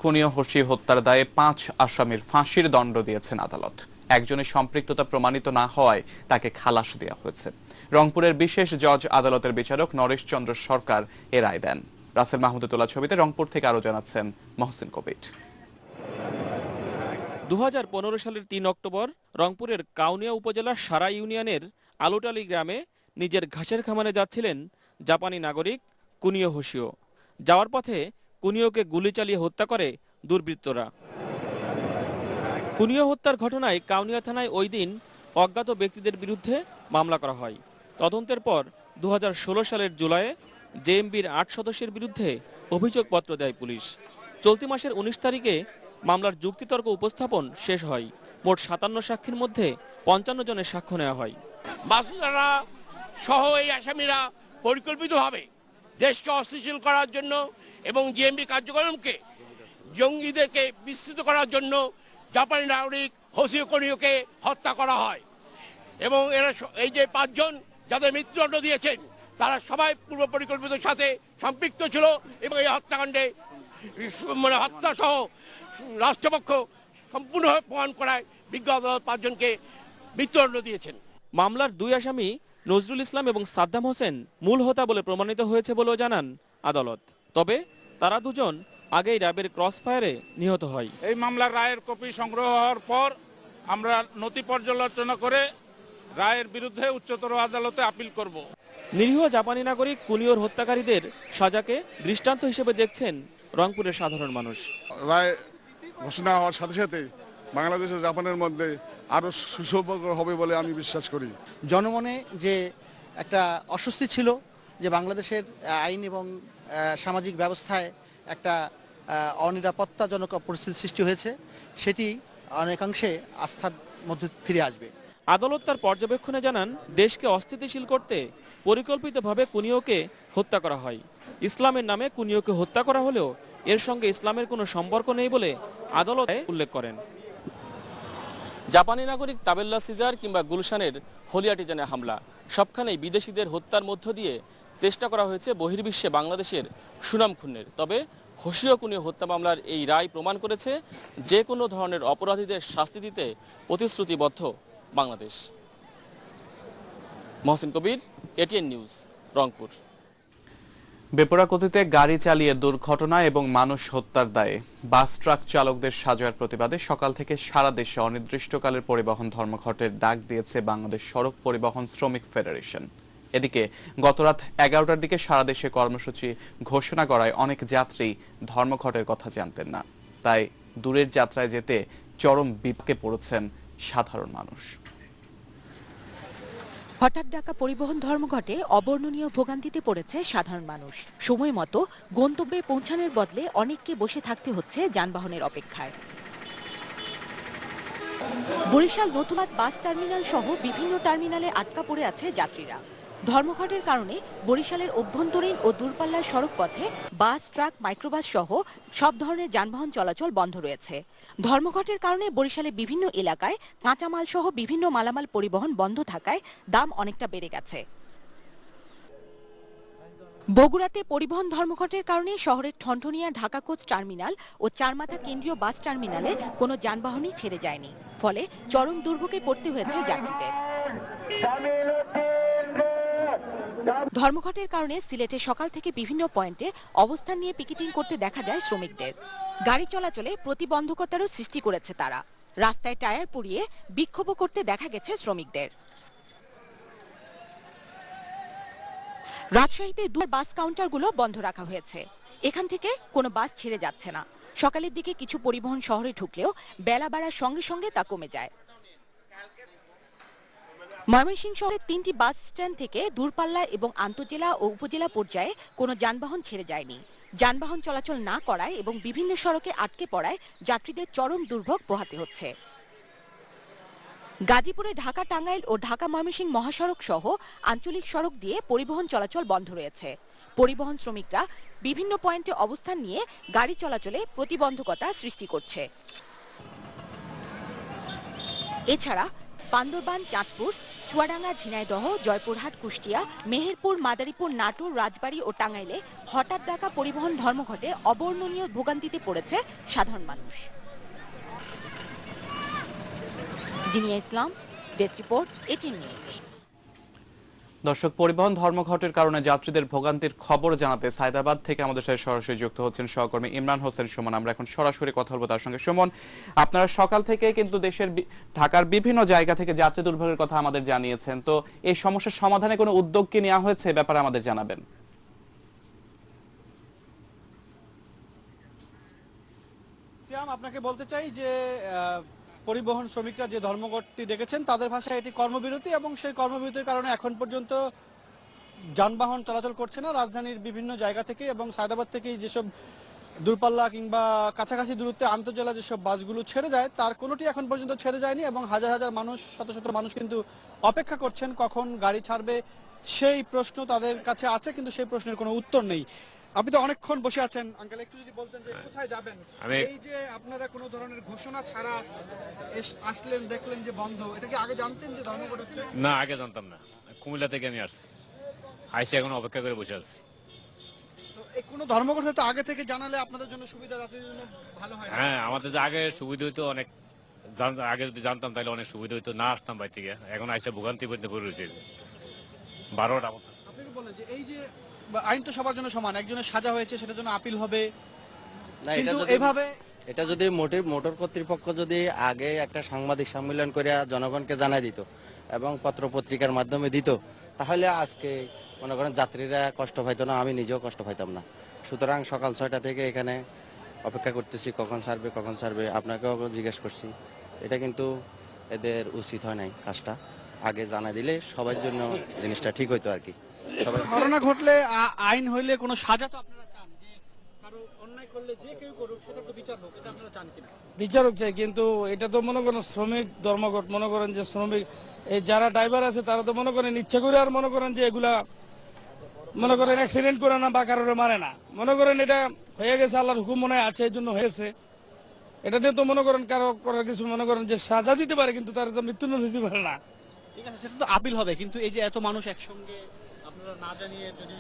Conio হোসি হত্যার দায়ে 5 আসামির ফাঁসির দণ্ড দিয়েছেন আদালত। একজনের সম্পৃক্ততা প্রমাণিত না হওয়ায় তাকে খালাস দেওয়া হয়েছে। রংপুরের বিশেষ জজ আদালতের বিচারক নরেশ চন্দ্র সরকার এ রায় দেন। রাসেল মাহমুদের তোলা ছবিতে রংপুর থেকে আরো জানাচ্ছেন মহসিন কবির। 2015 সালের 3 অক্টোবর রংপুরের কাউনিয়া উপজেলার সারা ইউনিয়নের আলুটালি গ্রামে নিজের ঘাসের খামারে যাচ্ছিলেন জাপানি নাগরিক কুনিও হোসিও। যাওয়ার পথে কুনিওকে গুলি চালিয়ে হত্যা করে দুর্বৃত্তরা। কুনিও হত্যার ঘটনায় কাউনিয়া থানায় ওই দিন অজ্ঞাত ব্যক্তিদের বিরুদ্ধে মামলা করা হয়। তদন্তের পর 2016 সালের জুলাইয়ে জেএমবির 8 সদস্যের বিরুদ্ধে অভিযোগপত্র দেয় পুলিশ। চলতি মাসের 19 তারিখে মামলার যুক্তিতর্ক উপস্থাপন শেষ হয়। মোট 57 সাক্ষীর মধ্যে 55 জনের সাক্ষ্য নেওয়া হয়। মাসুদারা সহ এই আসামিরা পরিকল্পিতভাবে দেশকে অস্থিতিশীল করার জন্য এবং জেএমবি কার্যক্রমকে জঙ্গিদেরকে বিস্তৃত করার জন্য জাপানি নাগরিক হোসিও কুনিওকে হত্যা করা হয় এবং এরা এই যে 5 জন যাদের মৃত্যুদণ্ড দিয়েছেন তারা সবাই পূর্ব পরিকল্পিতের সাথে সম্পৃক্ত ছিল এবং এই হত্যাকাণ্ডে হত্যা সহ রাষ্ট্রপক্ষ সম্পূর্ণভাবে প্রমাণ করায় বিজ্ঞ আদালত 5 জনকে মৃত্যুদণ্ড দিয়েছেন। মামলার 2 আসামি নজরুল ইসলাম এবং সাদ্দাম হোসেন মূল হোতা বলে প্রমাণিত হয়েছে বলেও জানান আদালত। তবে তারা দুজন আগেই র্যাবের ক্রসফায়ারে নিহত হয়। এই মামলার রায়ের কপি সংগ্রহ হওয়ার পর আমরা নথি পর্যালোচনা করে রায়ের বিরুদ্ধে উচ্চতর আদালতে আপিল করব। নিরীহ জাপানি নাগরিক কুনিওর হত্যাকারীদের সাজাকে দৃষ্টান্ত হিসেবে দেখছেন রংপুরের সাধারণ মানুষ। রায় ঘোষণা হওয়ার সাথে সাথে বাংলাদেশ ও জাপানের মধ্যে আরো সুসম্পর্ক হবে বলে আমি বিশ্বাস করি। জনমনে যে একটা অস্বস্তি ছিল যে বাংলাদেশের আইন এবং সামাজিক ব্যবস্থায় একটা অনিরাপত্তাজনক পরিস্থিতি সৃষ্টি হয়েছে, সেটি অনেকাংশে আস্থার মধ্যে ফিরে আসবে। আদালত তার পর্যবেক্ষণে জানান, দেশকে অস্থিতিশীল করতে পরিকল্পিতভাবে কুনিওকে হত্যা করা হয়। ইসলামের নামে কুনিওকে হত্যা করা হলেও এর সঙ্গে ইসলামের কোনো সম্পর্ক নেই বলে আদালতে উল্লেখ করেন। জাপানি নাগরিক তাবেল্লা সিজার কিংবা গুলশানের হলিয়াটিজানে হামলা, সবখানেই বিদেশিদের হত্যার মধ্য দিয়ে চেষ্টা করা হয়েছে বহির্বিশ্বে বাংলাদেশের সুনাম ক্ষুণ্ণের। তবে হোসিও কুনিও হত্যা মামলার এই রায় প্রমাণ করেছে যে কোনো ধরনের অপরাধীদের শাস্তি দিতে প্রতিশ্রুতিবদ্ধ বাংলাদেশ। মহসিন কবির, এটিএন নিউজ, রংপুর। বেপরোয়া গাড়ি চালিয়ে দুর্ঘটনা এবং মানুষ হত্যার দায়ে বাস ট্রাক চালকদের সাজার প্রতিবাদে সকাল থেকে সারা দেশে অনির্দিষ্টকালের পরিবহন ধর্মঘটের ডাক দিয়েছে বাংলাদেশ সড়ক পরিবহন শ্রমিক ফেডারেশন। এদিকে গতরাত 11টার দিকে সারা দেশে কর্মসূচি ঘোষণা করায় অনেক যাত্রী ধর্মঘটের কথা জানতেন না। তাই দূরের যাত্রায় যেতে চরম বিপাকে পড়েছেন সাধারণ মানুষ। হঠাৎ ডাকা পরিবহন ধর্মঘটে অবর্ণনীয় ভোগান্তিতে পড়েছে সাধারণ মানুষ। সময় মতো গন্তব্যে পৌঁছানোর বদলে অনেককে বসে থাকতে হচ্ছে যানবাহনের অপেক্ষায়। বরিশাল নতুনবাদ বাস টার্মিনাল সহ বিভিন্ন টার্মিনালে আটকা পড়ে আছে যাত্রীরা। ধর্মঘটের কারণে বরিশালের অভ্যন্তরীণ ও দূরপাল্লার সড়ক পথে বাস, ট্রাক, মাইক্রোবাস সহ সব ধরনের যানবাহন চলাচল বন্ধ রয়েছে। ধর্মঘটের কারণে বরিশালের বিভিন্ন এলাকায় কাঁচামাল সহ বিভিন্ন মালামাল পরিবহন বন্ধ থাকায় দাম অনেকটা বেড়ে গেছে। বগুড়াতে পরিবহন ধর্মঘটের কারণে শহরের ঠনঠনিয়া ঢাকা কোচ টার্মিনাল ও চারমাথা কেন্দ্রীয় বাস টার্মিনালে কোনো যানবাহনই ছেড়ে যায়নি। ফলে চরম দুর্ভোগে পড়তে হয়েছে যাত্রীদের। ধর্মঘটের কারণে সিলেটে সকাল থেকে বিভিন্ন পয়েন্টে অবস্থান নিয়ে পিকেটিং করতে দেখা যায় শ্রমিকদের। গাড়ি চলাচলে প্রতিবন্ধকতারও সৃষ্টি করেছে তারা। রাস্তায় টায়ার পুড়িয়ে বিক্ষোভ করতে দেখা গেছে শ্রমিকদের। রাজশাহীতে বাস কাউন্টারগুলো বন্ধ রাখা হয়েছে। এখান থেকে কোনো বাস ছেড়ে যাচ্ছে না। সকালের দিকে কিছু পরিবহন শহরে ঢুকলেও বেলা বাড়ার সঙ্গে সঙ্গে তা কমে যায়। ময়মনসিংহ শহরের 3টি বাস স্ট্যান্ড থেকে দূরপাল্লা এবং আন্তজেলা ও উপজেলা পর্যায়ে কোনো যানবাহন ছেড়ে যায়নি। যানবাহন চলাচল না করায় এবং বিভিন্ন সড়কে আটকে পড়ায় যাত্রীদের চরম দুর্ভোগ পোহাতে হচ্ছে। গাজীপুরে ঢাকা টাঙ্গাইল ও ঢাকা ময়মনসিংহ মহাসড়ক সহ আঞ্চলিক সড়ক দিয়ে পরিবহন চলাচল বন্ধ রয়েছে। পরিবহন শ্রমিকরা বিভিন্ন পয়েন্টে অবস্থান নিয়ে গাড়ি চলাচলে প্রতিবন্ধকতা সৃষ্টি করছে। এছাড়া বান্দরবান, চাঁদপুর, চুয়াডাঙ্গা, ঝিনাইদহ, জয়পুরহাট, কুষ্টিয়া, মেহেরপুর, মাদারীপুর, নাটোর, রাজবাড়ী ও টাঙ্গাইলে হঠাৎ ডাকা পরিবহন ধর্মঘটে অবর্ণনীয় ভোগান্তিতে পড়েছে সাধারণ মানুষ। জিনিয়া ইসলাম, ডেস্ক রিপোর্ট, এটিএন নিউজ। দর্শক, পরিবহন ধর্মঘটের কারণে যাত্রীদের ভোগান্তির খবর জানাতে সায়দাবাদ থেকে আমাদের সাথে সরাসরি যুক্ত হচ্ছেন সহকর্মী ইমরান হোসেন সুমন। আমরা এখন সরাসরি কথা বলবো তার সঙ্গে। সুমন, আপনারা সকাল থেকে কিন্তু ঢাকার বিভিন্ন জায়গা থেকে যাত্রী দুর্ভোগের কথা আমাদের জানিয়েছেন, তো এই সমস্যার সমাধানে কোনো উদ্যোগ কি নেওয়া হয়েছে, ব্যাপারে আমাদের জানাবেন। সিয়াম, আপনাকে বলতে চাই যে পরিবহন শ্রমিকরা যে ধর্মঘটটি ডেকেছেন তাদের ভাষায় এটি কর্মবিরতি, এবং সেই কর্মবিরতির কারণে এখন পর্যন্ত যানবাহন চলাচল করছে না রাজধানীর বিভিন্ন জায়গা থেকে, এবং সায়দাবাদ থেকেই যেসব দূরপাল্লা কিংবা কাছাকাছি দূরত্বে আন্তঃজেলা যেসব বাসগুলো ছেড়ে যায় তার কোনোটি এখন পর্যন্ত ছেড়ে যায়নি, এবং হাজার হাজার মানুষ, শত শত মানুষ কিন্তু অপেক্ষা করছেন কখন গাড়ি ছাড়বে সেই প্রশ্ন তাদের কাছে আছে, কিন্তু সেই প্রশ্নের কোনো উত্তর নেই। আপনি তো অনেকক্ষণ বসে আছেন আঙ্কেল, একটু যদি বলতেন যে কোথায় যাবেন? এই যে আপনারা কোনো ধরনের ঘোষণা ছাড়া আসলেন, দেখলেন যে বন্ধ, এটা কি আগে জানতেন যে ধর্মঘট হচ্ছে? না, আগে জানতাম না। কুমিল্লা থেকে আমি আসছি, আইসি এখন অপেক্ষা করে বসে আছি। তো এই কোনো ধর্মঘট হয়তো আগে থেকে জানালে আপনাদের জন্য সুবিধা, যাত্রীদের জন্য ভালো হয়। হ্যাঁ, আমাদের আগে সুবিধা হইতো অনেক, আগে যদি জানতাম তাহলে অনেক সুবিধা হইতো, না আসতাম বাড়ি থেকে। এখন আইসা ভোগান্তি পড়তে পড়ে রয়েছে 12টা। আপনি বলেন যে এই যে আইন তো সবার জন্য সমান, একজনের সাজা হয়েছে সেটার জন্য আপিল হবে না, কিন্তু এইভাবে এটা যদি মোটর কর্তৃপক্ষ যদি আগে একটা সাংবাদিক সম্মেলন করে জনগণকে জানাই দিত এবং পত্র পত্রিকার মাধ্যমে দিত, তাহলে আজকে মনে করেন যাত্রীরা কষ্ট পাইতো না, আমি নিজেও কষ্ট পাইতাম না। সুতরাং সকাল 6টা থেকে এখানে অপেক্ষা করতেছি কখন ছাড়বে। আপনাকেও জিজ্ঞেস করছি, এটা কিন্তু এদের উচিত হয় নাই কাজটা। আগে জানাই দিলে সবার জন্য জিনিসটা ঠিক হইতো আর কি। সবাই ঘটনা ঘটলে আইন হইলে কোনো সাজা তো আপনারা চান, যে কারো অন্যায় করলে যে কেউ করুক সেটা তো বিচার হোক, এটা আপনারা চান কিনা? বিচারক চাই, কিন্তু এটা তো মনে করেন শ্রমিক ধর্মঘট, মনে করেন যে শ্রমিক এই যারা ড্রাইভার আছে তারা তো মনে করেন ইচ্ছা করে, আর মনে করেন যে এগুলা মনে করেন অ্যাক্সিডেন্ট করে না বা কারোর মারে না, মনে করেন এটা হয়ে গেছে, আল্লাহর হুকুম মনে আছে এই জন্য হয়েছে। এটা নিয়ে তো মনে করেন কারো করার কিছু মনে করেন যে সাজা দিতে পারে, কিন্তু তার তো মৃত্যুদণ্ড দিতে পারে না। ঠিক আছে, সেটা তো আপিল হবে, কিন্তু এই যে এত মানুষ একসঙ্গে আপনারা না জানিয়ে যদি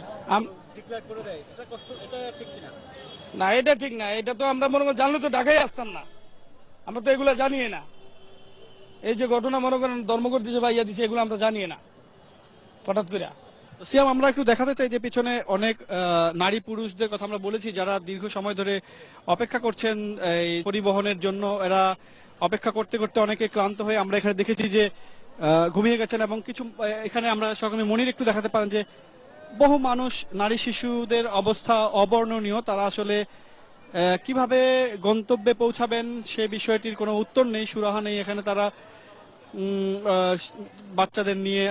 ডিক্লেয়ার করে দেয়, এটা কষ্ট, এটা ঠিক কিনা? না, এটা ঠিক না। এটা তো আমরা মনে করেন জানলে তো ঢাকায় আসতাম না, আমরা তো এগুলা জানিয়ে না। এই যে ঘটনা মনে করেন ধর্মঘট দিছে বা ইয়া দিছে, এগুলো আমরা জানিয়ে না হঠাৎ করে। সিয়াম, আমরা একটু দেখাতে চাই যে পিছনে অনেক নারী পুরুষদের কথা আমরা বলেছি যারা দীর্ঘ সময় ধরে অপেক্ষা করছেন এই পরিবহনের জন্য। এরা অপেক্ষা করতে করতে অনেকে ক্লান্ত হয়ে আমরা এখানে দেখেছি যে ঘুমিয়ে গেছেন, এবং কিছু এখানে আমরা সহকর্মী মনির একটু দেখাতে পারেন যে বহু মানুষ, নারী শিশুদের অবস্থা অবর্ণনীয়। তারা আসলে কিভাবে গন্তব্যে পৌঁছাবেন সে বিষয়টির কোনো উত্তর নেই, সুরাহা নেই। এখানে তারা বাচ্চাদের নিয়ে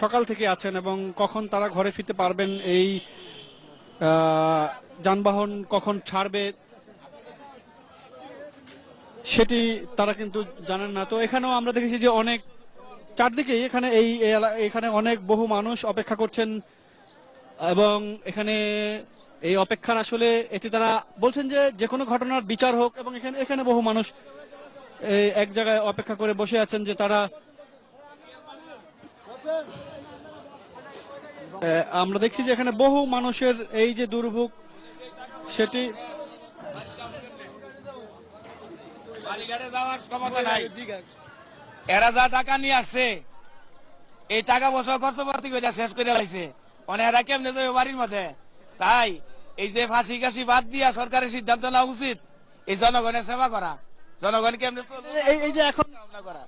সকাল থেকে আছেন, এবং কখন তারা ঘরে ফিরতে পারবেন, এই যানবাহন কখন ছাড়বে সেটি তারা কিন্তু জানেন না। তো এখানেও আমরা দেখেছি যে অনেক চারদিকে এখানে অনেক বহু মানুষ অপেক্ষা করছেন, এবং এখানে এই অপেক্ষার আসলে এটি তারা বলছেন যে কোনো ঘটনার বিচার হোক, এবং এখানে বহু মানুষ এক জায়গায় অপেক্ষা করে বসে আছেন যে তারা, আমরা দেখছি যে এখানে বহু মানুষের এই যে দুর্ভোগ সেটি এরা যা টাকা নিয়ে আসছে এই টাকা বছর খরচ পাতি করে শেষ করে লাইছে, মানে এরা কেমনে যাবে বাড়ির মধ্যে। তাই এই যে ফাঁসি কাশি বাদ দিয়া সরকারের সিদ্ধান্ত নেওয়া উচিত, এই জনগণের সেবা করা, জনগণ কেমনে এই যে এখন করা।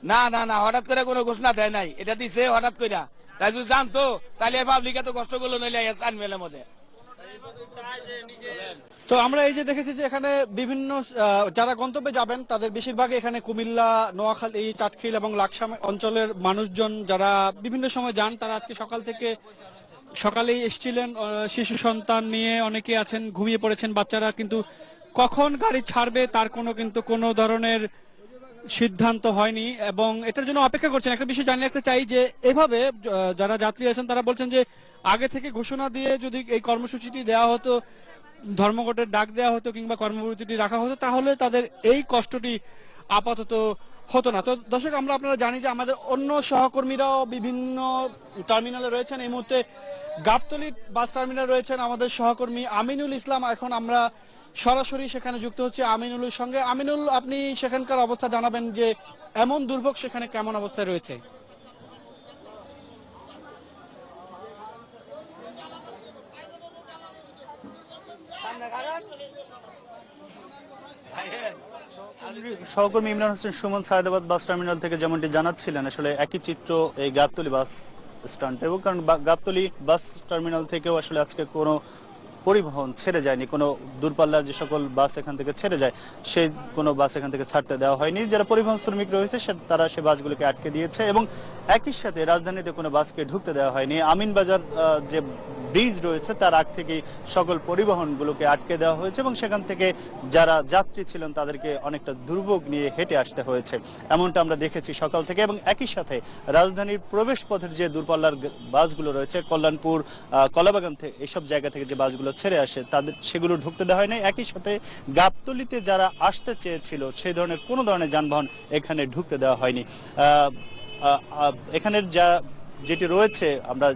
না না না, হঠাৎ করে কোনো ঘোষণা দেয় নাই, এটা দিছে হঠাৎ করে। তাই যদি জানতো তাহলে পাবলিক এত কষ্ট করলো নইলে চান মেলে মজে। তো আমরা এই যে দেখেছি যে এখানে বিভিন্ন যারা গন্তব্যে যাবেন তাদের বেশিরভাগ এখানে কুমিল্লা, নোয়াখালী, চাটখিল এবং লাকসাম অঞ্চলের মানুষজন যারা বিভিন্ন সময় যান, তারা আজকে সকালেই এসেছিলেন শিশু সন্তান নিয়ে, অনেকে আছেন ঘুমিয়ে পড়েছেন বাচ্চারা, কিন্তু কখন গাড়ি ছাড়বে তার কোনো ধরনের সিদ্ধান্ত হয়নি, এবং এটার জন্য অপেক্ষা করছেন। একটা বিষয় জানিয়ে রাখতে চাই যে এভাবে যারা যাত্রী আছেন তারা বলছেন যে আগে থেকে ঘোষণা দিয়ে যদি এই কর্মসূচিটি দেওয়া হতো, ধর্মঘটের ডাক দেওয়া হতো কিংবা কর্মবিরতিটি রাখা হতো, তাহলে তাদের এই কষ্টটি আপাতত হতো না। তো দর্শক, আপনারা জানি যে আমাদের অন্য সহকর্মীরাও বিভিন্ন টার্মিনালে রয়েছেন। এই মুহূর্তে গাবতলী বাস টার্মিনালে রয়েছেন আমাদের সহকর্মী আমিনুল ইসলাম। এখন আমরা সরাসরি সেখানে যুক্ত হচ্ছে আমিনুলের সঙ্গে। আমিনুল, আপনি সেখানকার অবস্থা জানাবেন যে এমন দুর্ভোগ সেখানে কেমন অবস্থায় রয়েছে? সহকর্মী ইমরান হোসেন সুমন সায়দাবাদ বাস টার্মিনাল থেকে যেমনটি জানাচ্ছিলেন, আসলে একই চিত্র এই গাবতলী বাস স্ট্যান্ড এবং কারণ গাবতলী বাস টার্মিনাল থেকেও আসলে আজকে কোনো পরিবহন ছেড়ে যায়নি। কোনো দূরপাল্লার যে সকল বাস এখান থেকে ছেড়ে যায় সেই কোনো বাস এখান থেকে ছাড়তে দেওয়া হয়নি। যারা পরিবহন শ্রমিক রয়েছে তারা সে বাসগুলোকে আটকে দিয়েছে এবং একই সাথে রাজধানীতে কোনো বাসকে ঢুকতে দেওয়া হয়নি। আমিনবাজার যে ব্রিজ রয়েছে তার আগ থেকেই সকল পরিবহনগুলোকে আটকে দেওয়া হয়েছে এবং সেখান থেকে যারা যাত্রী ছিলেন তাদেরকে অনেকটা দুর্ভোগ নিয়ে হেঁটে আসতে হয়েছে, এমনটা আমরা দেখেছি সকাল থেকে। এবং একই সাথে রাজধানীর প্রবেশ পথের যে দূরপাল্লার বাসগুলো রয়েছে, কল্যাণপুর, কলাবাগান থেকে এইসব জায়গা থেকে যে বাসগুলো ছেড়ে আসে তাদের সেগুলো ঢুকতে দেওয়া হয় না। একই সাথে গাবতলীতে যারা আসতে চেয়েছিল সেই ধরনের কোনো ধরনের যানবাহন এখানে ঢুকতে দেওয়া হয়নি। এখানের যেটি রয়েছে, আমরা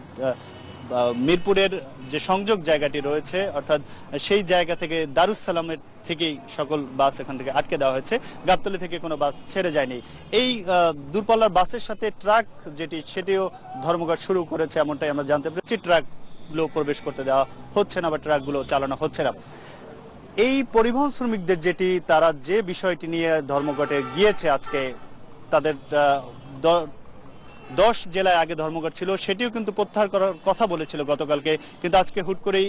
মিরপুরের যে সংযোগ জায়গাটি রয়েছে অর্থাৎ সেই জায়গা থেকে দারুসালামের থেকেই সকল বাস এখান থেকে আটকে দেওয়া হয়েছে, গাবতলী থেকে কোনো বাস ছেড়ে যায়নি। এই দূরপাল্লার বাসের সাথে ট্রাক সেটিও ধর্মঘট শুরু করেছে, এমনটাই আমরা জানতে পেরেছি। ট্রাকগুলো প্রবেশ করতে দেওয়া হচ্ছে না বা ট্রাকগুলো চালানো হচ্ছে না। এই পরিবহন শ্রমিকদের তারা যে বিষয়টি নিয়ে ধর্মঘটে গিয়েছে, আজকে তাদের 10 জেলায় আগে ধর্মঘট ছিল, সেটিও কিন্তু প্রত্যাহার করার কথা বলেছিল গতকালকে, কিন্তু আজকে হুট করেই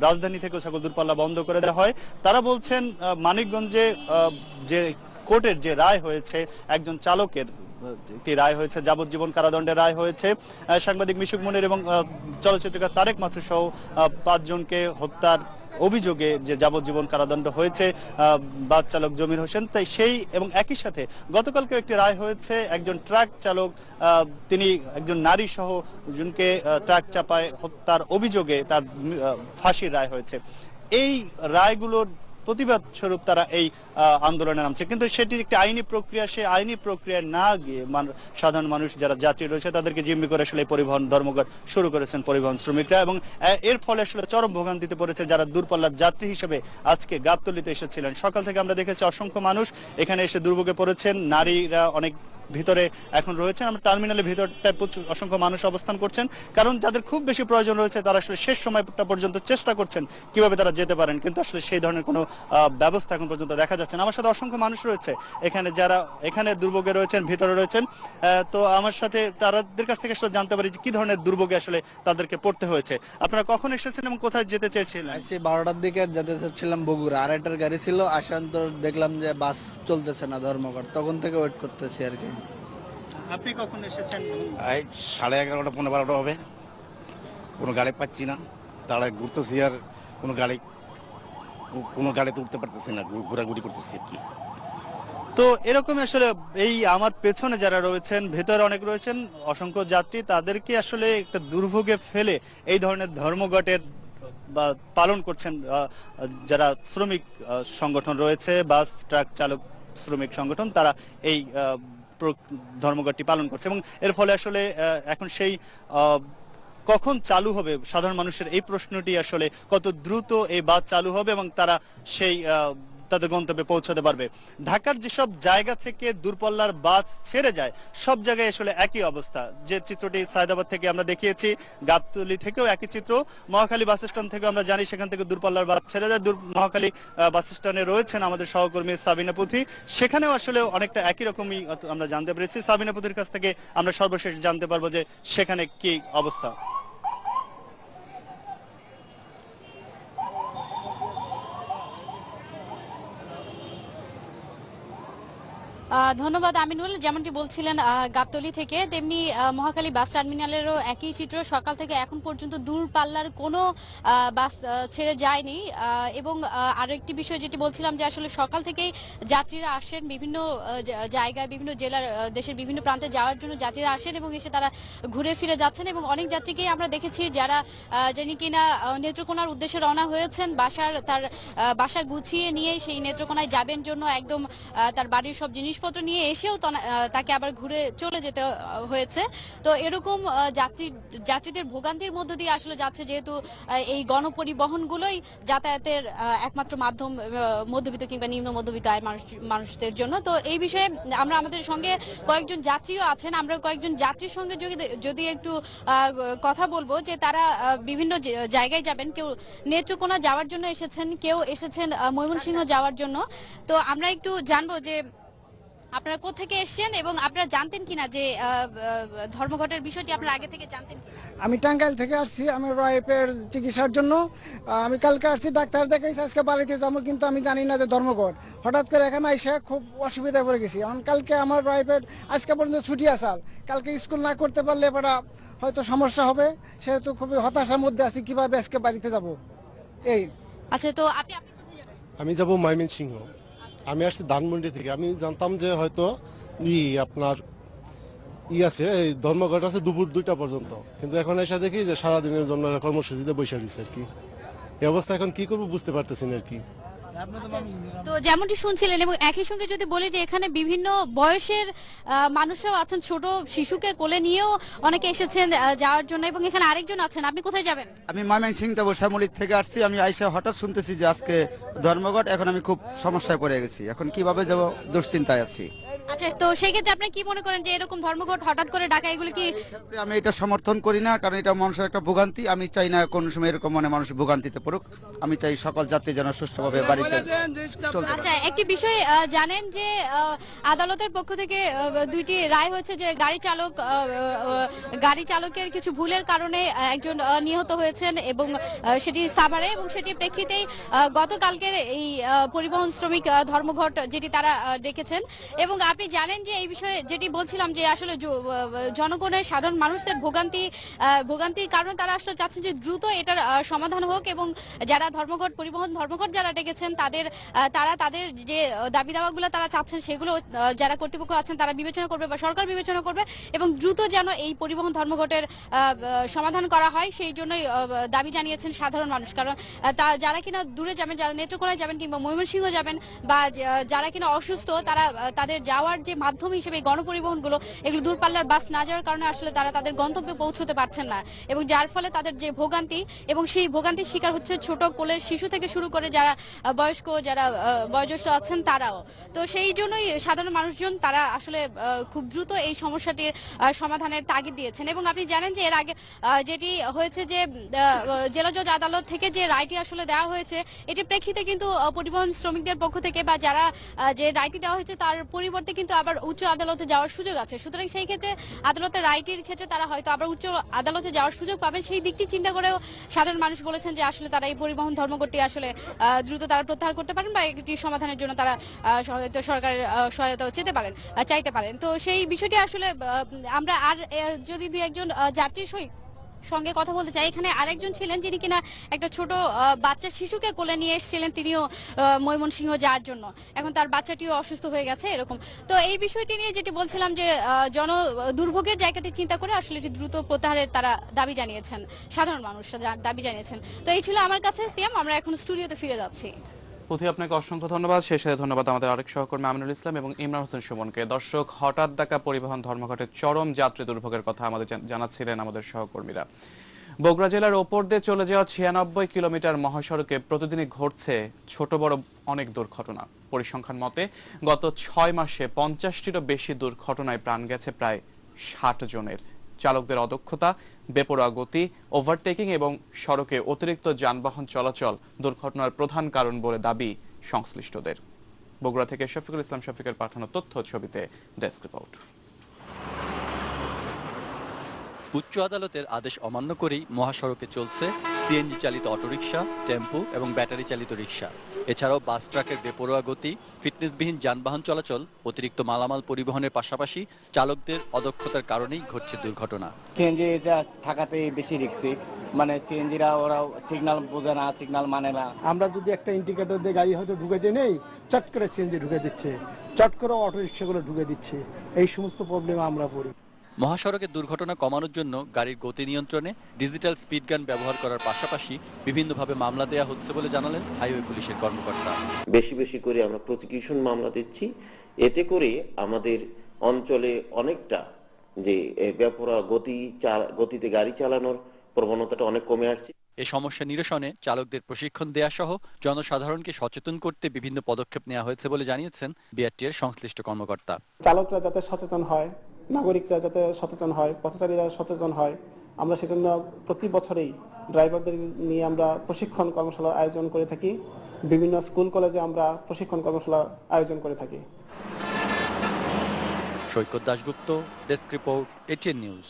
রাজধানী থেকে সকল দূরপাল্লা বন্ধ করে দেওয়া হয়। তারা বলছেন মানিকগঞ্জে যে কোর্টের যে রায় হয়েছে, একজন চালকের একটি রায় হয়েছে, যাবজ্জীবন কারাদণ্ডের রায় হয়েছে। সাংবাদিক মিশুক মনির এবং চলচ্চিত্রকার তারেক মাসুদ সহ 5 জনকে হত্যার অভিযোগে যে যাবজ্জীবন কারাদণ্ড হয়েছে বাস চালক জমির হোসেন, তাই সেই এবং একই সাথে গতকালকে একটি রায় হয়েছে একজন ট্রাক চালক, তিনি একজন নারী সহ জনকে ট্রাক চাপায় হত্যার অভিযোগে তার ফাঁসির রায় হয়েছে। এই রায়গুলোর প্রতিবাদ স্বরূপ তারা এই আন্দোলনে নামছে, কিন্তু সেটি একটি আইনি প্রক্রিয়া। সেই আইনি প্রক্রিয়ায় না গিয়ে সাধারণ মানুষ যারা যাত্রী রয়েছে তাদেরকে জিম্মি করে আসলে পরিবহন ধর্মঘট শুরু করেছেন পরিবহন শ্রমিকরা এবং এর ফলে আসলে চরম ভোগান্তিতে পড়েছে যারা দূরপাল্লার যাত্রী হিসেবে আজকে গাবতলীতে এসেছিলেন। সকাল থেকে আমরা দেখেছি অসংখ্য মানুষ এখানে এসে দুর্ভোগে পড়েছেন, নারীরা অনেক ভিতরে এখন রয়েছেন। আমরা টার্মিনালের ভিতরটায় অসংখ্য মানুষ অবস্থান করছেন, কারণ যাদের খুব বেশি প্রয়োজন রয়েছে তারা আসলে শেষ সময়টা পর্যন্ত চেষ্টা করছেন কিভাবে তারা যেতে পারেন, কিন্তু আসলে সেই ধরনের কোনো ব্যবস্থা এখন পর্যন্ত দেখা যাচ্ছে না। আমার সাথে অসংখ্য মানুষ রয়েছে এখানে, যারা এখানে দুর্ভোগে রয়েছেন, ভিতরে রয়েছেন। তো আমার সাথে তাদের কাছ থেকে আসলে জানতে পারি যে কি ধরনের দুর্ভোগে আসলে তাদেরকে পড়তে হয়েছে। আপনারা কখন এসেছেন এবং কোথায় যেতে চেয়েছিলেন? 12টার দিকে যেতে চাচ্ছিলাম বগুড়া, আর একটা গাড়ি ছিল, আসান্তর দেখলাম যে বাস চলতেছে না ধর্মঘট, তখন থেকে ওয়েট করতেছি আর কি। আপনি কখন এসেছেন? 11:30 12টা হবে, কোনো গাড়ি পাচ্ছি না, তারা ঘুরতেছি আর কোনো গাড়িতে উঠতে পারতেছি না, ঘোরাঘুরি করতেছি আর কি। তো এরকম আসলে এই আমার পেছনে যারা রয়েছেন, ভেতরে অনেক রয়েছেন অসংখ্য যাত্রী, তাদেরকে আসলে একটা দুর্ভোগে ফেলে এই ধরনের ধর্মঘটের বা পালন করছেন যারা শ্রমিক সংগঠন রয়েছে, বাস ট্রাক চালক শ্রমিক সংগঠন, তারা এই ধর্মঘটটি পালন করছে এবং এর ফলে আসলে এখন সেই কখন চালু হবে সাধারণ মানুষের এই প্রশ্নটি, আসলে কত দ্রুত এই বাস চালু হবে এবং তারা সেই তাদের গন্তব্যে পৌঁছাতে পারবে। ঢাকার যেসব জায়গা থেকে দূরপাল্লার বাস ছেড়ে যায় সব জায়গায় আসলে একই অবস্থা। যে চিত্রটি সায়দাবাদ থেকে আমরা দেখিয়েছি, গাবতলী থেকেও একই চিত্র, মহাখালী বাস স্ট্যান্ড থেকে আমরা জানি সেখান থেকে দূরপাল্লার বাস ছেড়ে যায়। মহাখালী বাস স্ট্যান্ডে রয়েছেন আমাদের সহকর্মী সাবিনা পুথি, সেখানেও আসলে অনেকটা একই রকমই আমরা জানতে পেরেছি। সাবিনা পুথির কাছ থেকে আমরা সর্বশেষ জানতে পারবো যে সেখানে কি অবস্থা। ধন্যবাদ আমিনুল। যেমনটি বলছিলেন গাবতলী থেকে, তেমনি মহাখালী বাস টার্মিনালেরও একই চিত্র। সকাল থেকে এখন পর্যন্ত দূরপাল্লার কোনো বাস ছেড়ে যায়নি এবং আরেকটি বিষয় যেটি বলছিলাম যে আসলে সকাল থেকেই যাত্রীরা আসেন বিভিন্ন জায়গায়, বিভিন্ন জেলার, দেশের বিভিন্ন প্রান্তে যাওয়ার জন্য যাত্রীরা আসেন এবং এসে তারা ঘুরে ফিরে যাচ্ছেন এবং অনেক যাত্রীকেই আমরা দেখেছি যারা যিনি কিনা নেত্রকোনার উদ্দেশ্যে রওনা হয়েছেন, তার বাসা গুছিয়ে নিয়ে সেই নেত্রকোনায় যাবেন জন্য একদম তার বাড়ির সব জিনিস জিনিসপত্র নিয়ে এসেও তাকে আবার ঘুরে চলে যেতে হয়েছে। তো এরকম যাত্রীদের ভোগান্তির মধ্য দিয়ে আসলে যাচ্ছে, যেহেতু এই গণপরিবহনগুলোই যাতায়াতের একমাত্র মাধ্যম মধ্যবিত্ত কিংবা নিম্ন মধ্যবিত্ত আয়ের মানুষদের জন্য। তো এই বিষয়ে আমরা আমাদের সঙ্গে কয়েকজন যাত্রীও আছেন, আমরা কয়েকজন যাত্রীর সঙ্গে যদি একটু কথা বলবো যে তারা বিভিন্ন জায়গায় যাবেন, কেউ নেত্রকোনা যাওয়ার জন্য এসেছেন, কেউ এসেছেন ময়মনসিংহ যাওয়ার জন্য। তো আমরা একটু জানবো যে আপনারা কোত্থেকে এসেছেন এবং আপনারা জানতেন কিনা যে ধর্মঘটের বিষয়টি আপনারা আগে থেকে জানতেন? আমি টাঙ্গাইল থেকে আসছি, আমি ওয়াইফের চিকিৎসার জন্য। আমি কালকে আসছি, ডাক্তার দেখাইছি, আজকে বাড়িতে যাবো, কিন্তু আমি জানি না যে ধর্মঘট। হঠাৎ করে এখানে এসে খুব অসুবিধায় পড়ে গেছি। কালকে আমার ওয়াইফের আজকে পর্যন্ত ছুটি আসাল, কালকে স্কুল না করতে পারলে এবার হয়তো সমস্যা হবে, সেহেতু খুবই হতাশার মধ্যে আছি কিভাবে আজকে বাড়িতে যাব। এই আচ্ছা, তো আপনি আমি যাব ময়মনসিংহ। আমি আসছি ধানমন্ডি থেকে। আমি জানতাম যে হয়তো আপনার আছে, এই ধর্মঘট আছে দুপুর 2টা পর্যন্ত, কিন্তু এখন এসে দেখি যে সারাদিনের জন্য কর্মসূচিতে বসে দিচ্ছে আর কি। এই অবস্থা এখন কি করবো বুঝতে পারতেছি না আর কি। তো যেমনটি শুনছিলেন, এবং একই সঙ্গে যদি বলি যে এখানে বিভিন্ন বয়সের মানুষরাও আছেন, ছোট শিশুকে কোলে নিয়েও অনেকে এসেছেন যাওয়ার জন্য, এবং এখানে আরেকজন আছেন। আপনি কোথায় যাবেন? আমি ময়মনসিংহ যাবো, শ্যামলীর থেকে আসছি। আমি আইসা হঠাৎ শুনতেছি যে আজকে ধর্মঘট, এখন আমি খুব সমস্যায় পড়ে গেছি, এখন কিভাবে যাব দুশ্চিন্তায় আছি। আচ্ছা, তো সেই ক্ষেত্রে আপনি কি মনে করেন যে এরকম ধর্মঘট হঠাৎ করে ডাকা, এগুলো কি? আমি এটা সমর্থন করি না, কারণ এটা মানুষের একটা ভোগান্তি। আমি চাই না কোন সময় এরকম মানুষ ভোগান্তিতে পড়ুক। আমি চাই সকল যাত্রী যেন সুষ্ঠুভাবে বাড়িতে চলতে। আচ্ছা, একটি বিষয় জানেন যে আদালতের পক্ষ থেকে 2টি রায় হয়েছে যে গাড়ি চালকের কিছু ভুলের কারণে একজন নিহত হয়েছেন, এবং সেটি সাভারে, এবং সেটি প্রেক্ষিতেই গতকালকের এই পরিবহন শ্রমিক ধর্মঘট যেটি তারা ডেকেছেন। এবং আপনি জানেন যে এই বিষয়ে যেটি বলছিলাম যে আসলে জনগণের সাধারণ মানুষদের ভোগান্তির কারণে তারা আসলে চাচ্ছেন যে দ্রুত এটার সমাধান হোক, এবং যারা পরিবহন ধর্মঘট যারা ডেকেছেন তারা তাদের যে দাবি দাওয়াগুলো তারা চাচ্ছেন সেগুলো যারা কর্তৃপক্ষ আছেন তারা বিবেচনা করবে বা সরকার বিবেচনা করবে, এবং দ্রুত যেন এই পরিবহন ধর্মঘটের সমাধান করা হয় সেই জন্যই দাবি জানিয়েছেন সাধারণ মানুষ। কারণ যারা কিনা দূরে যাবেন, যারা নেত্রকোনায় যাবেন কিংবা ময়মনসিংহ যাবেন, বা যারা কিনা অসুস্থ, তাদের যাওয়ার যে মাধ্যম হিসেবে গণপরিবহনগুলো, এগুলো দূরপাল্লার বাস না যাওয়ার কারণে আসলে তারা তাদের গন্তব্যে পৌঁছতে পারছেন না, এবং যার ফলে তাদের যে ভোগান্তি, এবং সেই ভোগান্তির শিকার হচ্ছে ছোট কোলের শিশু থেকে শুরু করে যারা বয়স্ক, যারা বয়োজ্যেষ্ঠ আছেন তারাও। তো সেই জন্যই সাধারণ মানুষজন তারা আসলে খুব দ্রুত এই সমস্যাটির সমাধানের তাগিদ দিয়েছেন। এবং আপনি জানেন যে এর আগে যেটি হয়েছে যে জেলা জজ আদালত থেকে যে রায়টি আসলে দেওয়া হয়েছে, এটি প্রেক্ষিতে কিন্তু পরিবহন শ্রমিকদের পক্ষ থেকে বা যারা যে রায়টি দেওয়া হয়েছে তার পরিবর্তে কিন্তু আবার উচ্চ আদালতে যাওয়ার সুযোগ আছে। সুতরাং সেই ক্ষেত্রে আদালতের রায়টির ক্ষেত্রে তারা হয়তো আবার উচ্চ আদালতে যাওয়ার সুযোগ পাবেন, সেই দিকটি চিন্তা করেও সাধারণ মানুষ বলেছেন যে আসলে তারা এই পরিবহন ধর্মঘটটি আসলে দ্রুত তারা প্রত্যাহার করতে পারেন, বা একটি সমাধানের জন্য তারা সরকারের সহায়তা চাইতে পারেন। তো সেই বিষয়টি আসলে আমরা আর যদি 2-1 যাত্রীর সঙ্গে কথা বলতে চাই। এখানে আরেকজন ছিলেন যিনি কিনা একটা ছোট বাচ্চা শিশুকে কোলে নিয়ে এসেছিলেন, তিনিও ময়মনসিংহ যাওয়ার জন্য। এখন তার বাচ্চাটিও অসুস্থ হয়ে গেছে এরকম। তো এই বিষয়টি নিয়ে যেটি বলছিলাম যে দুর্ভোগের জায়গাটি চিন্তা করে আসলে এটি দ্রুত প্রত্যাহারের তারা দাবি জানিয়েছেন, সাধারণ মানুষ দাবি জানিয়েছেন। তো এই ছিল আমার কাছে সিয়াম, আমরা এখন স্টুডিওতে ফিরে যাচ্ছি। পুথি, আপনাকে অসংখ্য ধন্যবাদ। শেষে ধন্যবাদ আমাদের আরেক সহকর্মী আমিনুল ইসলাম এবং ইমরান হোসেন সুমনকে। দর্শক, হঠাৎ ডাকা পরিবহন ধর্মঘটের চরম যাত্রী দুর্ভোগের কথা আমাদের জানাচ্ছিলেন আমাদের সহকর্মীরা। বগুড়া জেলার ওপর দিয়ে চলে যাওয়া 96 কিলোমিটার মহাসড়কে প্রতিদিনই ঘটছে ছোট বড় অনেক দুর্ঘটনা। পরিসংখ্যান মতে গত 6 মাসে 50টিরও বেশি দুর্ঘটনায় প্রাণ গেছে প্রায় 60 জনের। চালকদের অদক্ষতা, বেপরোয়া গতি, ওভারটেকিং এবং সড়কে অতিরিক্ত যানবাহন চলাচল দুর্ঘটনার প্রধান কারণ বলে দাবি সংশ্লিষ্টদের। বগুড়া থেকে শফিকুল ইসলাম শফিকের পাঠানো তথ্য ছবিতে ডেস্ক রিপোর্ট। উচ্চ আদালতের আদেশ অমান্য করেই মহাসড়কে চলছে সিএনজি চালিত অটোরিকশা, টেম্পো এবং ব্যাটারি চালিত রিকশা। এছাড়াও বাস ট্রাকের বেপরোয়া গতি, ফিটনেসবিহীন যানবাহন চলাচল, অতিরিক্ত মালামাল পরিবহনের পাশাপাশি চালকদের অদক্ষতার কারণেই ঘটছে দুর্ঘটনা। সিএনজি থাকাতে বেশি রিস্কি, মানে সিএনজিরা ওরাও সিগন্যাল বোঝে না, সিগন্যাল মানে না। আমরা যদি একটা ইন্ডিকেটর দিয়ে গাড়ি হয়তো ঢুকে দিয়ে নেই, চট করে সিএনজি ঢুকে দিচ্ছে, চট করে অটো রিক্সাগুলো ঢুকে দিচ্ছে, এই সমস্ত প্রবলেমে আমরা পড়ি। মহাসড়কে দুর্ঘটনা কমানোর জন্য গাড়ির গতি নিয়ন্ত্রণে ডিজিটাল স্পিড গান ব্যবহার করার পাশাপাশি বিভিন্নভাবে মামলা দেয়া হচ্ছে বলে জানালেন হাইওয়ে পুলিশের কর্মকর্তা। বেশি বেশি করে আমরা প্রসিকিউশন মামলা দিচ্ছি, এতে করে আমাদের অঞ্চলে অনেকটা যে বেপরোয়া গতিতে গাড়ি চালানোর প্রবণতাটা অনেক কমে আসছে। এই সমস্যা নিরসনে চালকদের প্রশিক্ষণ দেয়া সহ জনসাধারণকে সচেতন করতে বিভিন্ন পদক্ষেপ নেওয়া হয়েছে বলে জানিয়েছেন বিআরটিএর সংশ্লিষ্ট কর্মকর্তা। চালকরা যাতে সচেতন হয়, নাগরিকরা যাতে সচেতন হয়, পথচারীরা সচেতন হয়, আমরা সেজন্য প্রতি বছরেই ড্রাইভারদের নিয়ে আমরা প্রশিক্ষণ কর্মশালার আয়োজন করে থাকি। বিভিন্ন স্কুল কলেজে আমরা প্রশিক্ষণ কর্মশালার আয়োজন করে থাকি। Saikat Dasgupta, desk report, ATN news.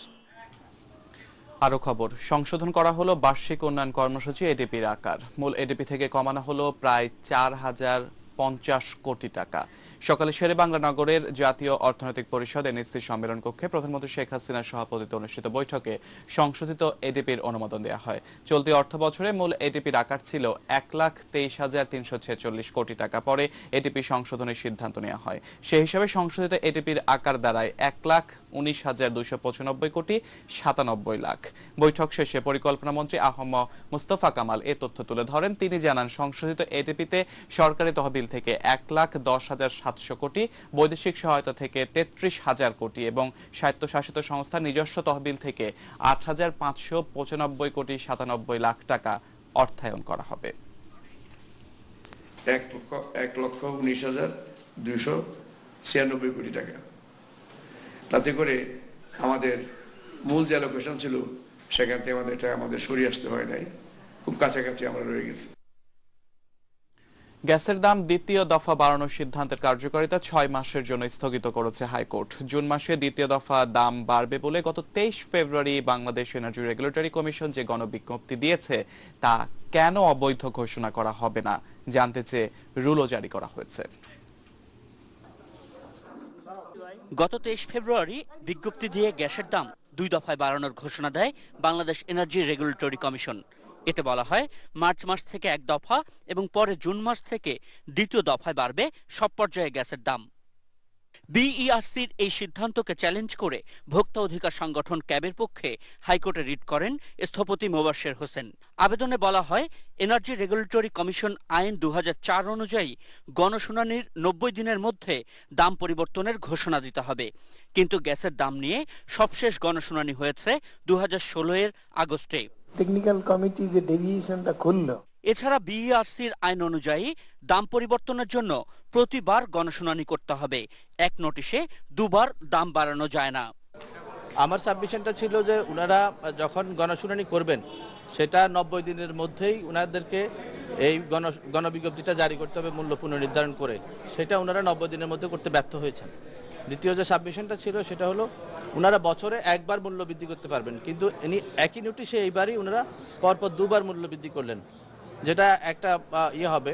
আরো খবর, সংশোধন করা হলো বার্ষিক উন্নয়ন কর্মসূচি এডিপির আকার। মূল এডিপি থেকে কমানো হলো প্রায় 4050 কোটি টাকা। সকালে শেরেবাংলা নগরের জাতীয় অর্থনৈতিক পরিষদ এনএসসি সম্মেলন কক্ষে প্রধানমন্ত্রী শেখ হাসিনার সভাপতিত্বে অনুষ্ঠিত বৈঠকে সংশোধিত এডিপির অনুমোদন দেওয়া হয়। চলতি অর্থ বছরে মূল এডিপির আকার ছিল 1,23,346 কোটি টাকা। পরে এডিপি সংশোধনের সিদ্ধান্ত নেওয়া হয়। সেই হিসাবে সংশোধিত এডিপির আকার দাঁড়ায় 1,19,295 কোটি 97 লাখ। বৈঠক শেষে পরিকল্পনা মন্ত্রী আহম মুস্তফা কামাল এ তথ্য তুলে ধরেন। তিনি জানান, সংশোধিত এডিপিতে সরকারি তহবিল থেকে 1,10,700 কোটি, বৈদেশিক সহায়তা থেকে 33,000 কোটি এবং স্বায়ত্তশাসিত সংস্থার নিজস্ব তহবিল থেকে 8,595 কোটি 97 লাখ টাকা অর্থায়ন করা হবে। 1,19,296 কোটি টাকা। তাতে করে আমাদের মূল যে অ্যালোকেশন ছিল সেখান থেকে আমাদের সরিয়ে আসতে হয় নাই, খুব কাছাকাছি আমরা রয়ে গেছি। গ্যাসের দাম দ্বিতীয় দফা বাড়ানোর সিদ্ধান্তের কার্যকারিতা 6 মাসের জন্য স্থগিত করেছে হাইকোর্ট। জুন মাসে দ্বিতীয় দফা দাম বাড়বে বলে গত 23 ফেব্রুয়ারি বাংলাদেশ এনার্জি রেগুলেটরি কমিশন যে গণবিজ্ঞপ্তি দিয়েছে তা কেন অবৈধ ঘোষণা করা হবে না জানতে চেয়ে রুলও জারি করা হয়েছে। গত 23 ফেব্রুয়ারি বিজ্ঞপ্তি দিয়ে গ্যাসের দাম 2 দফায় বাড়ানোর ঘোষণা দেয় বাংলাদেশ এনার্জি রেগুলেটরি কমিশন। এতে বলা হয়, মার্চ মাস থেকে 1 দফা এবং পরে জুন মাস থেকে দ্বিতীয় দফায় বাড়বে সব পর্যায়ে গ্যাসের দাম। বিইআরসির এই সিদ্ধান্তকে চ্যালেঞ্জ করে ভোক্তা অধিকার সংগঠন ক্যাবের পক্ষে হাইকোর্টে রিট করেন স্থপতি মোবাশ্বের হোসেন। আবেদনে বলা হয়, এনার্জি রেগুলেটরি কমিশন আইন 2004 অনুযায়ী গণশুনানির 90 দিনের মধ্যে দাম পরিবর্তনের ঘোষণা দিতে হবে। কিন্তু গ্যাসের দাম নিয়ে সবশেষ গণশুনানি হয়েছে 2016 আগস্টে। টেকনিক্যাল কমিটি যে ডেভিয়েশনটা করলো, এছাড়া বিইআরসির আইন অনুযায়ী দাম পরিবর্তনের জন্য প্রতিবার গণশুনানি করতে হবে। এক নোটিশে দুবার দাম বাড়ানো যায় না। আমার সাবমিশনটা ছিল যে ওনারা যখন গণশুনানি করবেন সেটা 90 দিনের মধ্যেই ওনাদেরকে এই গণবিজ্ঞপ্তিটা জারি করতে হবে মূল্য পুনর্নির্ধারণ করে। সেটা ওনারা 90 দিনের মধ্যে করতে ব্যর্থ হয়েছেন। দ্বিতীয় যে সাবমিশনটা ছিল সেটা হলো ওনারা বছরে একবার মূল্য বৃদ্ধি করতে পারবেন, কিন্তু একই নোটিশে এইবারই ওনারা পরপর দুবার মূল্য বৃদ্ধি করলেন, যেটা একটা হবে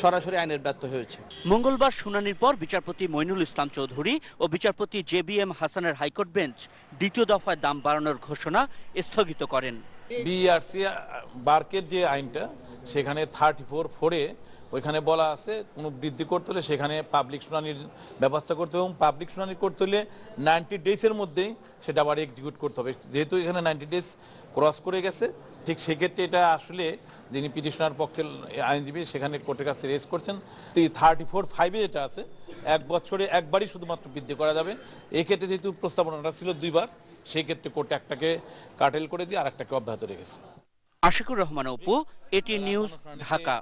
সরাসরি আইনের ব্যর্থ হয়েছে। মঙ্গলবার শুনানির পর বিচারপতি মইনুল ইসলাম চৌধুরী ও বিচারপতি জেবিএম হাসানের হাইকোর্ট বেঞ্চ দ্বিতীয় দফায় দাম বাড়ানোর ঘোষণা স্থগিত করেন। বিইআরসি বার্কের যে আইনটা সেখানে 34(4)-এ ওইখানে বলা আছে কোনো বৃদ্ধি করতে হলে সেখানে পাবলিক শুনানির ব্যবস্থা করতে হবে এবং পাবলিক শুনানি করতে হলে 90 ডেজের মধ্যেই সেটা আবার এক্সিকিউট করতে হবে। যেহেতু এখানে 90 ডেজ ক্রস করে গেছে, ঠিক সেক্ষেত্রে এটা আসলে যিনি পিটিশনার পক্ষের আইনজীবী সেখানে কোর্টের কাছে রেজ করছেন। তো এই 34(5)-এ যেটা আছে 1 বছরে একবারই শুধুমাত্র বৃদ্ধি করা যাবে। এই ক্ষেত্রে যেহেতু প্রস্তাবনাটা ছিল 2বার, সেই ক্ষেত্রে কোর্ট একটাকে কাটেল করে দিয়ে আরেকটাকে অব্যাহত রেখেছে। Ashikur Rahman Apu, ATN news, Dhaka.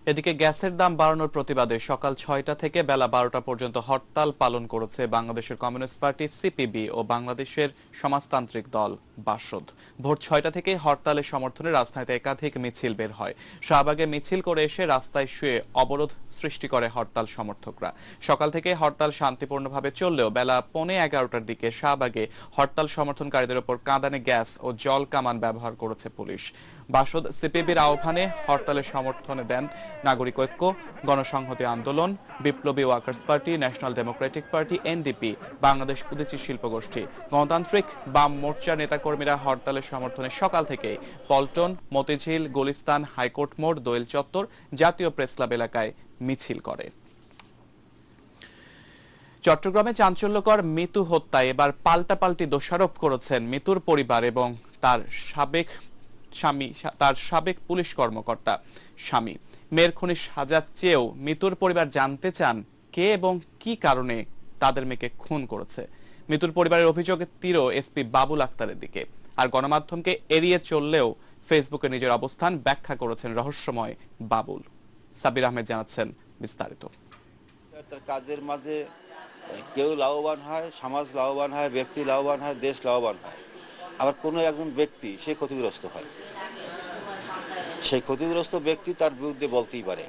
এদিকে গ্যাসের দাম বাড়ানোর প্রতিবাদে সকাল 6টা থেকে বেলা 12টা পর্যন্ত হরতাল পালন করেছে বাংলাদেশের কমিউনিস্ট পার্টি সিপিবি ও বাংলাদেশের সমাজতান্ত্রিক দল বাসদ। ভোর 6টা থেকে হরতালের সমর্থনে রাজধানীতে একাধিক মিছিল বের হয়। শাহবাগে মিছিল করে এসে রাস্তায় শুয়ে অবরোধ সৃষ্টি করে হরতাল সমর্থকরা। সকাল থেকে হরতাল শান্তিপূর্ণভাবে চললেও বেলা 11:15টার দিকে শাহবাগে হরতাল সমর্থনকারীদের উপর কাঁদানে গ্যাস ও জল কামান ব্যবহার করেছে পুলিশ। বাসদ সিপিবির আহ্বানে হরতালের সমর্থনে দেন নাগরিক ঐক্য, Ganosamhati Andolon, Biplobi workers party, national democratic party, NDP, Bangladesh Udichi Shilpigoshthi, গণতান্ত্রিক বাম মোর্চার নেতাকর্মীরা হরতালের সমর্থনে সকাল থেকে পল্টন, মতিঝিল, গুলিস্তান, হাইকোর্ট মোড়, দোয়েল চত্বর, জাতীয় প্রেস ক্লাব এলাকায় মিছিল করে। চট্টগ্রামে চাঞ্চল্যকর মিতু হত্যায় এবার পাল্টাপাল্টি দোষারোপ করেছেন মিতুর পরিবার এবং তার সাবেক পুলিশ কর্মকর্তা স্বামী। মেয়ের খুনি সাজা চেয়েও মিতুর পরিবার জানতে চান কে এবং কি কারণে তাদের মেয়েকে খুন করেছে। মিতুর পরিবারের অভিযোগের তীরও এসপি বাবুল আক্তারের দিকে। আর গণমাধ্যমকে এড়িয়ে চললেও ফেসবুকে নিজের অবস্থান ব্যাখ্যা করেছেন রহস্যময় বাবুল। সাব্বির আহমেদ জানাচ্ছেন বিস্তারিত। তার কাজের মাঝে কেউ লাভবান হয়, সমাজ লাভবান হয়, ব্যক্তি লাভবান হয়, দেশ লাভবান হয়। আবার কোনো একজন ব্যক্তি সে ক্ষতিগ্রস্ত হয়, সেই ক্ষতিগ্রস্ত ব্যক্তি তার বিরুদ্ধে বলতেই পারে।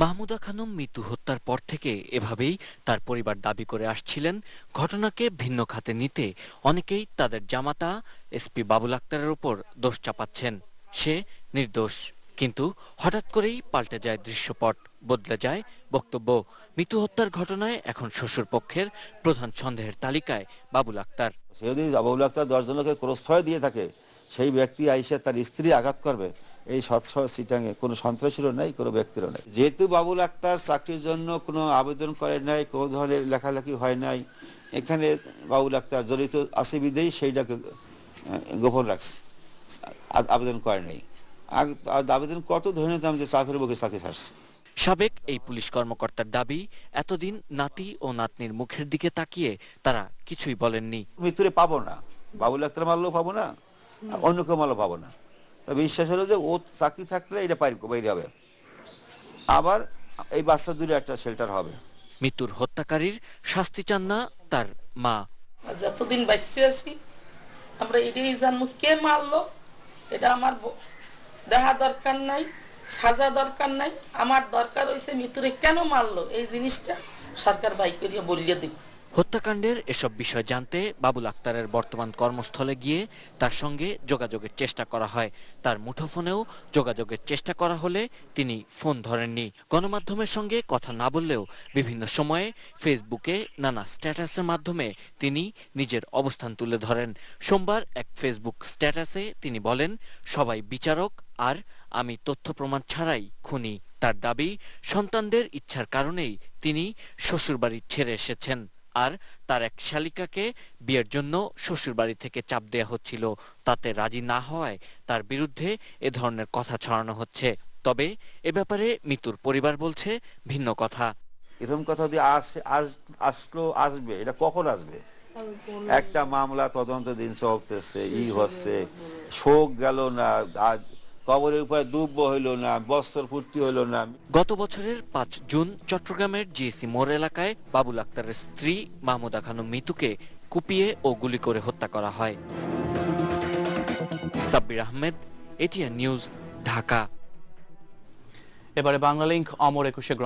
মাহমুদা খানম মিতু হত্যার পর থেকে এভাবেই তার পরিবার দাবি করে আসছিলেন। ঘটনাকে ভিন্ন খাতে নিতে অনেকেই তাদের জামাতা এসপি বাবুল আক্তারের উপর দোষ চাপাচ্ছেন, সে নির্দোষ। কিন্তু হঠাৎ করেই পাল্টে যায় দৃশ্যপট, বদলে যায় বক্তব্য। মিতু হত্যার ঘটনায় এখন শ্বশুর পক্ষের প্রধান সন্দেহের তালিকায় বাবুল আক্তার। সে যদি বাবুল আক্তার 10 জনকে ক্রসফায়ার দিয়ে থাকে, সেই ব্যক্তি আইসে তার স্ত্রী আঘাত করবে, এই চিটাঙে কোনো সন্ত্রাসীরও নাই, কোনো ব্যক্তিরও নাই। যেহেতু বাবুল আক্তার চাকরির জন্য কোনো আবেদন করে নাই, কোনো ধরনের লেখালেখি হয় নাই, এখানে বাবুল আক্তার জড়িত আছে বিধেই সেইটাকে গোপন রাখছে, আবেদন করে নাই। আবেদন কত ধরে নিতাম যে চাপের বুকে চাকরি ছাড়ছে। সাবেক এই পুলিশ কর্মকর্তার দাবি, এতদিন নাতি ও নাতনির মুখের দিকে তাকিয়ে তারা কিছুই বলেননি। মৃত্যুরে পাবো না, বাবুল আক্তার মারলেও পাবো না, অন্য কেউ মারলেও পাবো না। তবে বিশ্বাস হলো যে ও চাকরি থাকলে এটা বাইরে হবে, আবার এই বাচ্চা দূরে একটা শেল্টার হবে। মৃত্যুর হত্যাকারীর শাস্তি চান না তার মা। যতদিন বাঁচতে আছি আমরা এটাই জানবো কে মারলো, এটা আমার দেখা দরকার নাই, সাজা দরকার নাই। আমার দরকার হয়েছে মৃত্যুরে কেন মারলো, এই জিনিসটা সরকার বাই করিয়া বলিয়ে দিব। হত্যাকাণ্ডের এসব বিষয় জানতে বাবুল আক্তারের বর্তমান কর্মস্থলে গিয়ে তার সঙ্গে যোগাযোগের চেষ্টা করা হয়। তার মুঠোফোনেও যোগাযোগের চেষ্টা করা হলে তিনি ফোন ধরেননি। গণমাধ্যমের সঙ্গে কথা না বললেও বিভিন্ন সময়ে ফেসবুকে নানা স্ট্যাটাসের মাধ্যমে তিনি নিজের অবস্থান তুলে ধরেন। সোমবার এক ফেসবুক স্ট্যাটাসে তিনি বলেন, সবাই বিচারক আর আমি তথ্য প্রমাণ ছাড়াই খুনি। তার দাবি, সন্তানদের ইচ্ছার কারণেই তিনি শ্বশুরবাড়ি ছেড়ে এসেছেন। আর তার এক শালিকাকে বিয়ের জন্য শ্বশুরবাড়ি থেকে চাপ দেয়া হচ্ছিল, তাতে রাজি না হওয়ায় তার বিরুদ্ধে এ ধরনের কথা ছড়ানো হচ্ছে। তবে এ ব্যাপারে মিতুর পরিবার বলছে ভিন্ন কথা। এরকম কথা যদি আসবে, এটা কখন আসবে? একটা মামলা তদন্ত দিন চলতেছে, হচ্ছে শোক গেল না, কবরের উপরে দুব্ব হইল না, বস্ত্র পূর্তি হইল না। গত বছরের 5 জুন চট্টগ্রামের জিএসি মোড় এলাকায় বাবুল আক্তারের স্ত্রী মাহমুদা খানম মিতুকে কুপিয়ে ও গুলি করে হত্যা করা হয়। Sabbir Ahmed, ATN news, Dhaka. এবারে বাংলালিংক অমর 21 গ্রন্থ